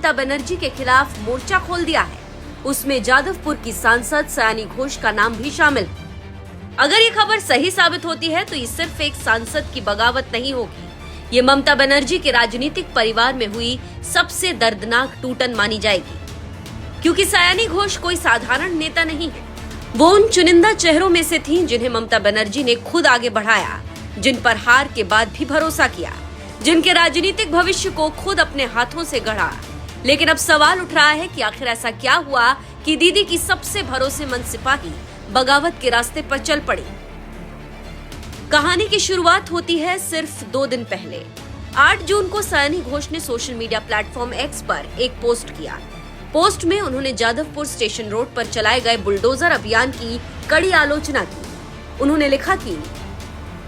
ममता बनर्जी के खिलाफ मोर्चा खोल दिया है। उसमें जादवपुर की सांसद सयानी घोष का नाम भी शामिल है। अगर ये खबर सही साबित होती है तो ये सिर्फ एक सांसद की बगावत नहीं होगी, ये ममता बनर्जी के राजनीतिक परिवार में हुई सबसे दर्दनाक टूटन मानी जाएगी। क्योंकि सयानी घोष कोई साधारण नेता नहीं है, वो उन चुनिंदा चेहरों में से थीं जिन्हें ममता बनर्जी ने खुद आगे बढ़ाया, जिन पर हार के बाद भी भरोसा किया, जिनके राजनीतिक भविष्य को खुद अपने हाथों से गढ़ा। लेकिन अब सवाल उठ रहा है कि आखिर ऐसा क्या हुआ कि दीदी की सबसे भरोसेमंद सिपाही बगावत के रास्ते पर चल पड़ी। कहानी की शुरुआत होती है सिर्फ 2 दिन पहले। 8 जून को सयानी घोष ने सोशल मीडिया प्लेटफॉर्म एक्स पर एक पोस्ट किया। पोस्ट में उन्होंने जादवपुर स्टेशन रोड पर चलाए गए बुलडोजर अभियान की कड़ी आलोचना की। उन्होंने लिखा कि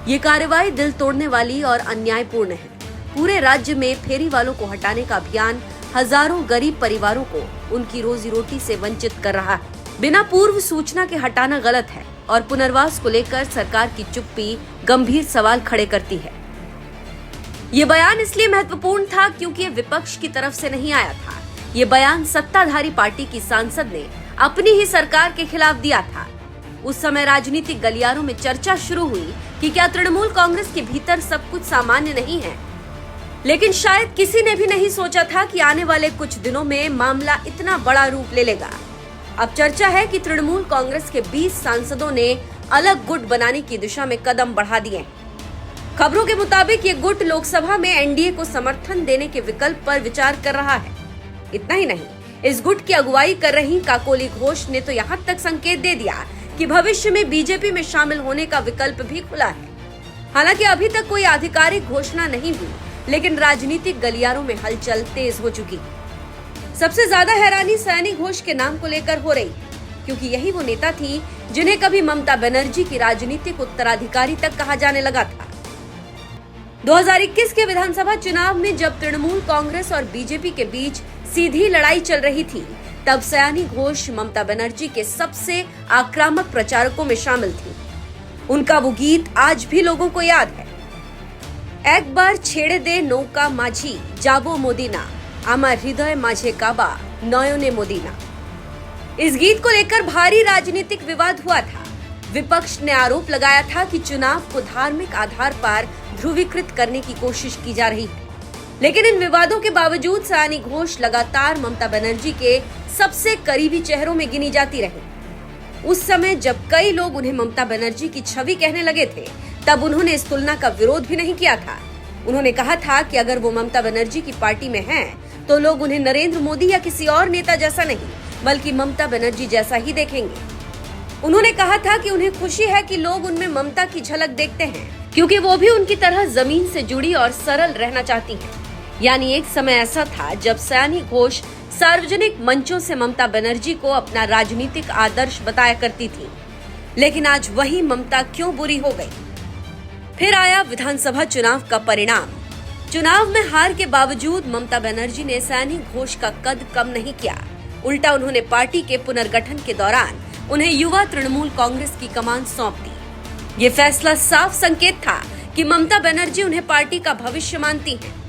ये कार्रवाई दिल तोड़ने वाली और अन्यायपूर्ण है। पूरे राज्य में फेरी वालों को हटाने का अभियान हजारों गरीब परिवारों को उनकी रोजी रोटी से वंचित कर रहा है। बिना पूर्व सूचना के हटाना गलत है और पुनर्वास को लेकर सरकार की चुप्पी गंभीर सवाल खड़े करती है। ये बयान इसलिए महत्वपूर्ण था क्योंकि ये विपक्ष की तरफ से नहीं आया था। ये बयान सत्ताधारी पार्टी की सांसद ने अपनी ही सरकार के खिलाफ दिया था। उस समय राजनीतिक गलियारों में चर्चा शुरू हुई कि क्या तृणमूल कांग्रेस के भीतर सब कुछ सामान्य नहीं है। लेकिन शायद किसी ने भी नहीं सोचा था कि आने वाले कुछ दिनों में मामला इतना बड़ा रूप ले लेगा। अब चर्चा है कि तृणमूल कांग्रेस के 20 सांसदों ने अलग गुट बनाने की दिशा में कदम बढ़ा दिए। खबरों के मुताबिक ये गुट लोकसभा में एनडीए को समर्थन देने के विकल्प पर विचार कर रहा है। इतना ही नहीं, इस गुट की अगुवाई कर रही काकोली घोष ने तो यहाँ तक संकेत दे दिया कि भविष्य में बीजेपी में शामिल होने का विकल्प भी खुला है। हालांकि अभी तक कोई आधिकारिक घोषणा नहीं हुई, लेकिन राजनीतिक गलियारों में हलचल तेज हो चुकी। सबसे ज्यादा हैरानी सयानी घोष के नाम को लेकर हो रही है, क्योंकि यही वो नेता थी जिन्हें कभी ममता बनर्जी की राजनीतिक उत्तराधिकारी तक कहा जाने लगा था। 2021 के विधानसभा चुनाव में जब तृणमूल कांग्रेस और बीजेपी के बीच सीधी लड़ाई चल रही थी, तब सयानी घोष ममता बनर्जी के सबसे आक्रामक प्रचारकों में शामिल थी। उनका वो गीत आज भी लोगों को याद है। एक बार छेड़े दे नौका माझी जाबो मोदीना, आमार हृदय माझे काबा नयने मोदीना। इस गीत को लेकर भारी राजनीतिक विवाद हुआ था। विपक्ष ने आरोप लगाया था कि चुनाव को धार्मिक आधार पर ध्रुवीकृत करने की कोशिश की जा रही है। लेकिन इन विवादों के बावजूद सयानी घोष लगातार ममता बनर्जी के सबसे करीबी चेहरों में गिनी जाती रही। उस समय जब कई लोग उन्हें ममता बनर्जी की छवि कहने लगे थे, तब उन्होंने इस तुलना का विरोध भी नहीं किया था। उन्होंने कहा था कि अगर वो ममता बनर्जी की पार्टी में हैं, तो लोग उन्हें नरेंद्र मोदी या किसी और नेता जैसा नहीं, बल्कि ममता बनर्जी जैसा ही देखेंगे। उन्होंने कहा था कि उन्हें खुशी है कि लोग उनमें ममता की झलक देखते हैं, क्योंकि वो भी उनकी तरह जमीन से जुड़ी और सरल रहना चाहती हैं। यानी एक समय ऐसा था जब सयानी घोष सार्वजनिक मंचों से ममता बनर्जी को अपना राजनीतिक आदर्श बताया करती थी। लेकिन आज वही ममता क्यों बुरी हो गई? फिर आया विधानसभा चुनाव का परिणाम। चुनाव में हार के बावजूद ममता बनर्जी ने सयानी घोष का कद कम नहीं किया। उल्टा उन्होंने पार्टी के पुनर्गठन के दौरान उन्हें युवा तृणमूल कांग्रेस की कमान सौंप दी। ये फैसला साफ संकेत था कि ममता बनर्जी उन्हें पार्टी का भविष्य मानती हैं।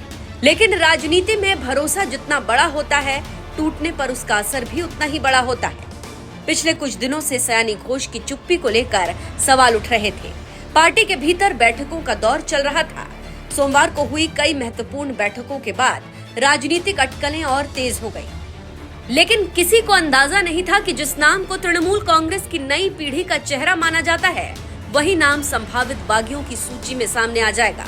लेकिन राजनीति में भरोसा जितना बड़ा होता है, टूटने पर उसका असर भी उतना ही बड़ा होता है। पिछले कुछ दिनों से सयानी घोष की चुप्पी को लेकर सवाल उठ रहे थे। पार्टी के भीतर बैठकों का दौर चल रहा था। सोमवार को हुई कई महत्वपूर्ण बैठकों के बाद राजनीतिक अटकलें और तेज हो गई। लेकिन किसी को अंदाजा नहीं था कि जिस नाम को तृणमूल कांग्रेस की नई पीढ़ी का चेहरा माना जाता है, वही नाम संभावित बागियों की सूची में सामने आ जाएगा।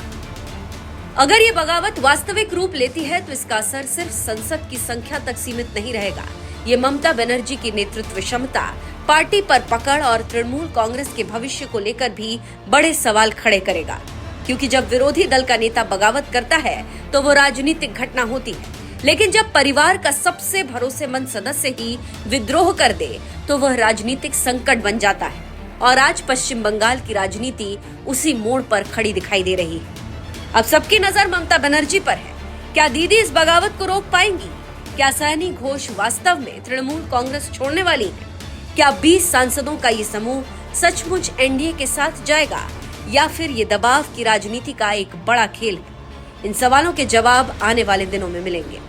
अगर ये बगावत वास्तविक रूप लेती है तो इसका असर सिर्फ संसद की संख्या तक सीमित नहीं रहेगा। ये ममता बनर्जी की नेतृत्व क्षमता, पार्टी पर पकड़ और तृणमूल कांग्रेस के भविष्य को लेकर भी बड़े सवाल खड़े करेगा। क्योंकि जब विरोधी दल का नेता बगावत करता है तो वो राजनीतिक घटना होती है, लेकिन जब परिवार का सबसे भरोसेमंद सदस्य ही विद्रोह कर दे तो वह राजनीतिक संकट बन जाता है। और आज पश्चिम बंगाल की राजनीति उसी मोड़ पर खड़ी दिखाई दे रही है। अब सबकी नजर ममता बनर्जी पर है। क्या दीदी इस बगावत को रोक पाएंगी? क्या सयानी घोष वास्तव में तृणमूल कांग्रेस छोड़ने वाली है? क्या 20 सांसदों का ये समूह सचमुच एनडीए के साथ जाएगा, या फिर ये दबाव की राजनीति का एक बड़ा खेल है? इन सवालों के जवाब आने वाले दिनों में मिलेंगे।